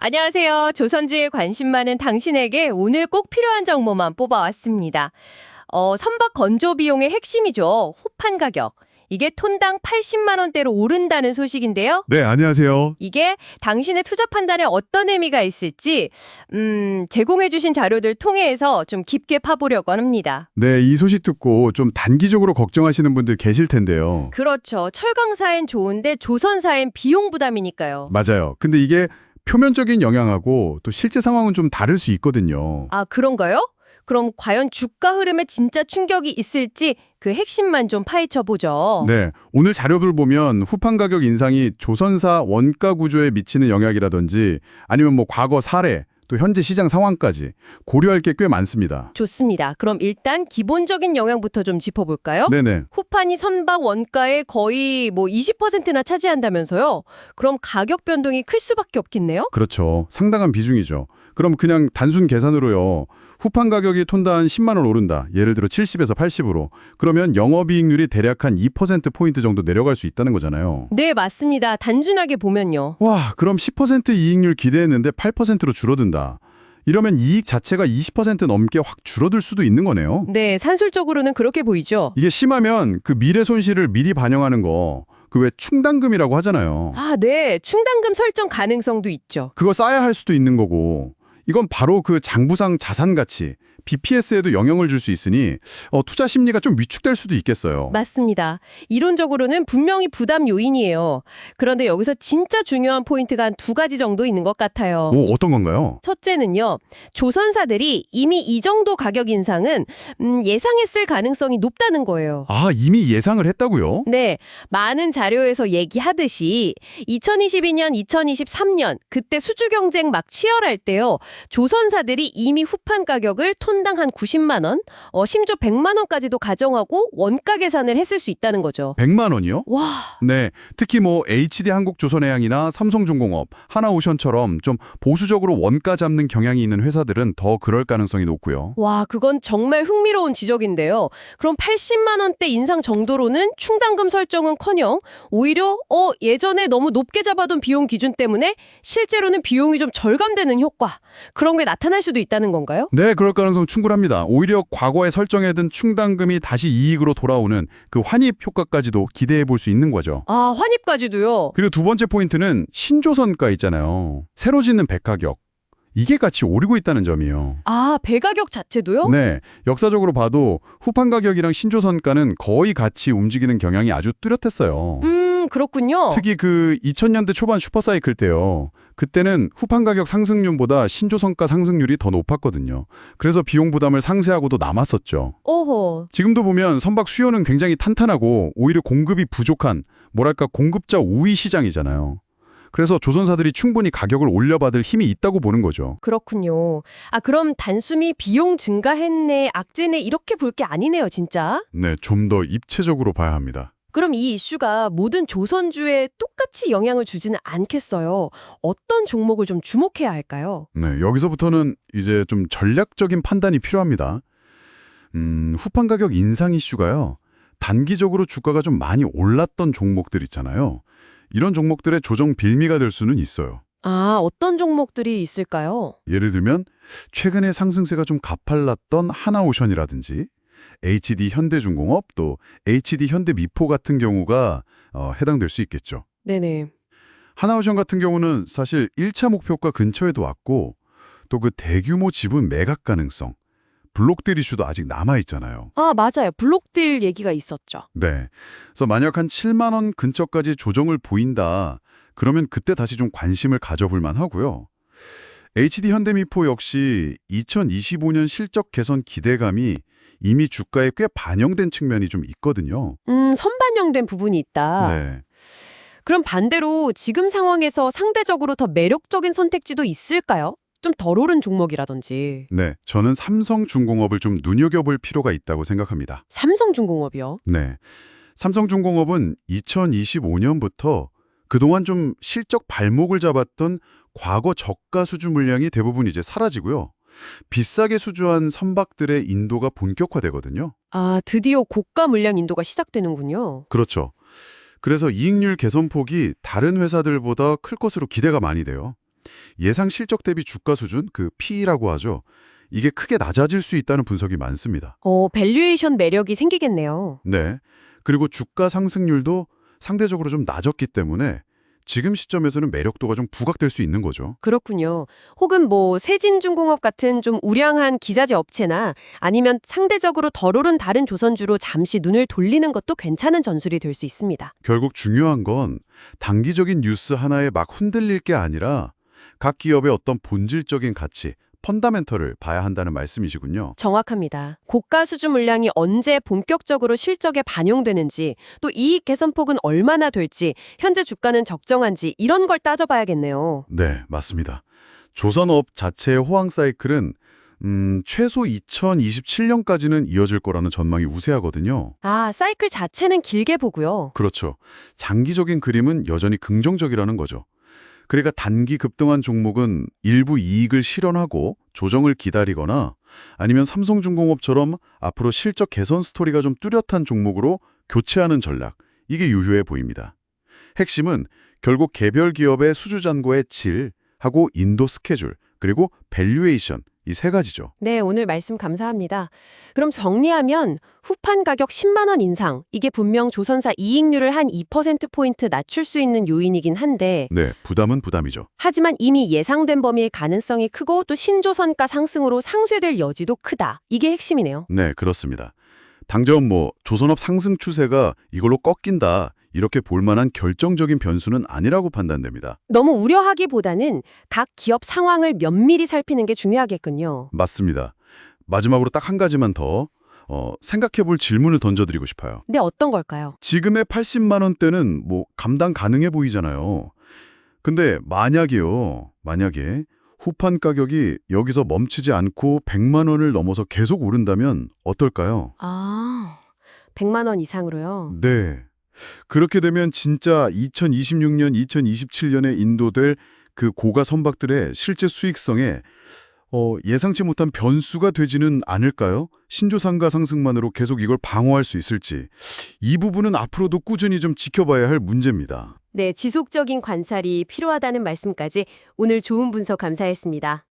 안녕하세요. 조선주에 관심 많은 당신에게 오늘 꼭 필요한 정보만 뽑아왔습니다. 선박 건조 비용의 핵심이죠. 호판 가격. 이게 톤당 80만 원대로 오른다는 소식인데요. 네, 안녕하세요. 이게 당신의 투자 판단에 어떤 의미가 있을지 제공해주신 자료들 통해서 좀 깊게 파보려고 합니다. 네, 이 소식 듣고 좀 단기적으로 걱정하시는 분들 계실 텐데요. 그렇죠. 철강사엔 좋은데 조선사엔 비용 부담이니까요. 맞아요. 근데 이게 표면적인 영향하고 또 실제 상황은 좀 다를 수 있거든요. 아, 그런가요? 그럼 과연 주가 흐름에 진짜 충격이 있을지 그 핵심만 좀 파헤쳐보죠. 네, 오늘 자료를 보면 후판 가격 인상이 조선사 원가 구조에 미치는 영향이라든지 아니면 뭐 과거 사례, 또 현재 시장 상황까지 고려할 게 꽤 많습니다. 좋습니다. 그럼 일단 기본적인 영향부터 좀 짚어볼까요? 네네. 후판이 선박 원가의 거의 20%나 차지한다면서요? 그럼 가격 변동이 클 수밖에 없겠네요? 그렇죠. 상당한 비중이죠. 그럼 그냥 단순 계산으로요. 후판 가격이 톤당 10만 원 오른다. 예를 들어 70에서 80으로. 그러면 영업이익률이 대략 한 2%포인트 정도 내려갈 수 있다는 거잖아요. 네, 맞습니다. 단순하게 보면요. 와, 그럼 10% 이익률 기대했는데 8%로 줄어든다. 이러면 이익 자체가 20% 넘게 확 줄어들 수도 있는 거네요. 네, 산술적으로는 그렇게 보이죠. 이게 심하면 그 미래 손실을 미리 반영하는 거, 그 왜 충당금이라고 하잖아요. 아, 네. 충당금 설정 가능성도 있죠. 그거 쌓아야 할 수도 있는 거고. 이건 바로 그 장부상 자산 가치, BPS에도 영향을 줄 수 있으니 투자 심리가 좀 위축될 수도 있겠어요. 맞습니다. 이론적으로는 분명히 부담 요인이에요. 그런데 여기서 진짜 중요한 포인트가 한 두 가지 정도 있는 것 같아요. 오, 어떤 건가요? 첫째는요, 조선사들이 이미 이 정도 가격 인상은 예상했을 가능성이 높다는 거예요. 아, 이미 예상을 했다고요? 네, 많은 자료에서 얘기하듯이 2022년, 2023년 그때 수주 경쟁 막 치열할 때요. 조선사들이 이미 후판 가격을 톤당 한 90만 원, 심지어 100만 원까지도 가정하고 원가 계산을 했을 수 있다는 거죠. 100만 원이요? 와, 네, 특히 뭐 HD 한국조선해양이나 삼성중공업, 하나오션처럼 좀 보수적으로 원가 잡는 경향이 있는 회사들은 더 그럴 가능성이 높고요. 와, 그건 정말 흥미로운 지적인데요. 그럼 80만 원대 인상 정도로는 충당금 설정은커녕 오히려 예전에 너무 높게 잡아둔 비용 기준 때문에 실제로는 비용이 좀 절감되는 효과, 그런 게 나타날 수도 있다는 건가요? 네, 그럴 가능성 충분합니다. 오히려 과거에 설정해둔 충당금이 다시 이익으로 돌아오는 그 환입 효과까지도 기대해 볼 수 있는 거죠. 아, 환입까지도요? 그리고 두 번째 포인트는 신조선가 있잖아요. 새로 짓는 배 가격. 이게 같이 오르고 있다는 점이에요. 아, 배 가격 자체도요? 네, 역사적으로 봐도 후판 가격이랑 신조선가는 거의 같이 움직이는 경향이 아주 뚜렷했어요. 그렇군요. 특히 그 2000년대 초반 슈퍼사이클 때요. 그때는 후판 가격 상승률보다 신조선가 상승률이 더 높았거든요. 그래서 비용 부담을 상쇄하고도 남았었죠. 오호. 지금도 보면 선박 수요는 굉장히 탄탄하고 오히려 공급이 부족한 뭐랄까 공급자 우위 시장이잖아요. 그래서 조선사들이 충분히 가격을 올려받을 힘이 있다고 보는 거죠. 그렇군요. 아, 그럼 단숨이 비용 증가했네, 악재네 이렇게 볼 게 아니네요, 진짜. 네, 좀 더 입체적으로 봐야 합니다. 그럼 이 이슈가 모든 조선주에 똑같이 영향을 주지는 않겠어요. 어떤 종목을 좀 주목해야 할까요? 네, 여기서부터는 이제 좀 전략적인 판단이 필요합니다. 후판 가격 인상 이슈가요. 단기적으로 주가가 좀 많이 올랐던 종목들 있잖아요. 이런 종목들의 조정 빌미가 될 수는 있어요. 아, 어떤 종목들이 있을까요? 예를 들면 최근에 상승세가 좀 가팔랐던 하나오션이라든지 HD 현대중공업 또 HD 현대미포 같은 경우가 해당될 수 있겠죠. 네네. 하나오션 같은 경우는 사실 1차 목표가 근처에도 왔고 또 그 대규모 지분 매각 가능성, 블록딜 이슈도 아직 남아있잖아요. 아, 맞아요. 블록딜 얘기가 있었죠. 네. 그래서 만약 한 7만 원 근처까지 조정을 보인다. 그러면 그때 다시 좀 관심을 가져볼 만하고요. HD 현대미포 역시 2025년 실적 개선 기대감이 이미 주가에 꽤 반영된 측면이 좀 있거든요. 선반영된 부분이 있다. 네. 그럼 반대로 지금 상황에서 상대적으로 더 매력적인 선택지도 있을까요? 좀 덜 오른 종목이라든지. 네. 저는 삼성중공업을 좀 눈여겨볼 필요가 있다고 생각합니다. 삼성중공업이요? 네. 삼성중공업은 2025년부터 그동안 좀 실적 발목을 잡았던 과거 저가 수주 물량이 대부분 이제 사라지고요. 비싸게 수주한 선박들의 인도가 본격화되거든요. 아, 드디어 고가 물량 인도가 시작되는군요. 그렇죠. 그래서 이익률 개선폭이 다른 회사들보다 클 것으로 기대가 많이 돼요. 예상 실적 대비 주가 수준, 그 P라고 하죠. 이게 크게 낮아질 수 있다는 분석이 많습니다. 밸류에이션 매력이 생기겠네요. 네. 그리고 주가 상승률도 상대적으로 좀 낮았기 때문에 지금 시점에서는 매력도가 좀 부각될 수 있는 거죠. 그렇군요. 혹은 세진중공업 같은 좀 우량한 기자재 업체나 아니면 상대적으로 덜 오른 다른 조선주로 잠시 눈을 돌리는 것도 괜찮은 전술이 될 수 있습니다. 결국 중요한 건 단기적인 뉴스 하나에 막 흔들릴 게 아니라 각 기업의 어떤 본질적인 가치, 펀다멘털을 봐야 한다는 말씀이시군요. 정확합니다. 고가 수주 물량이 언제 본격적으로 실적에 반영되는지, 또 이익 개선폭은 얼마나 될지, 현재 주가는 적정한지 이런 걸 따져봐야겠네요. 네, 맞습니다. 조선업 자체의 호황 사이클은 최소 2027년까지는 이어질 거라는 전망이 우세하거든요. 사이클 자체는 길게 보고요. 그렇죠. 장기적인 그림은 여전히 긍정적이라는 거죠. 그러니까 단기 급등한 종목은 일부 이익을 실현하고 조정을 기다리거나 아니면 삼성중공업처럼 앞으로 실적 개선 스토리가 좀 뚜렷한 종목으로 교체하는 전략, 이게 유효해 보입니다. 핵심은 결국 개별 기업의 수주 잔고의 질하고 인도 스케줄, 그리고 밸류에이션, 이 세 가지죠. 네, 오늘 말씀 감사합니다. 그럼 정리하면 후판 가격 10만 원 인상, 이게 분명 조선사 이익률을 한 2%포인트 낮출 수 있는 요인이긴 한데 네, 부담은 부담이죠. 하지만 이미 예상된 범위일 가능성이 크고 또 신조선가 상승으로 상쇄될 여지도 크다. 이게 핵심이네요. 네, 그렇습니다. 당장 조선업 상승 추세가 이걸로 꺾인다, 이렇게 볼 만한 결정적인 변수는 아니라고 판단됩니다. 너무 우려하기보다는 각 기업 상황을 면밀히 살피는 게 중요하겠군요. 맞습니다. 마지막으로 딱 한 가지만 더 생각해 볼 질문을 던져드리고 싶어요. 네, 어떤 걸까요? 지금의 80만 원대는 감당 가능해 보이잖아요. 근데 만약에 후판 가격이 여기서 멈추지 않고 100만 원을 넘어서 계속 오른다면 어떨까요? 100만 원 이상으로요? 네. 그렇게 되면 진짜 2026년, 2027년에 인도될 그 고가 선박들의 실제 수익성에 예상치 못한 변수가 되지는 않을까요? 신조상가 상승만으로 계속 이걸 방어할 수 있을지. 이 부분은 앞으로도 꾸준히 좀 지켜봐야 할 문제입니다. 네, 지속적인 관찰이 필요하다는 말씀까지 오늘 좋은 분석 감사했습니다.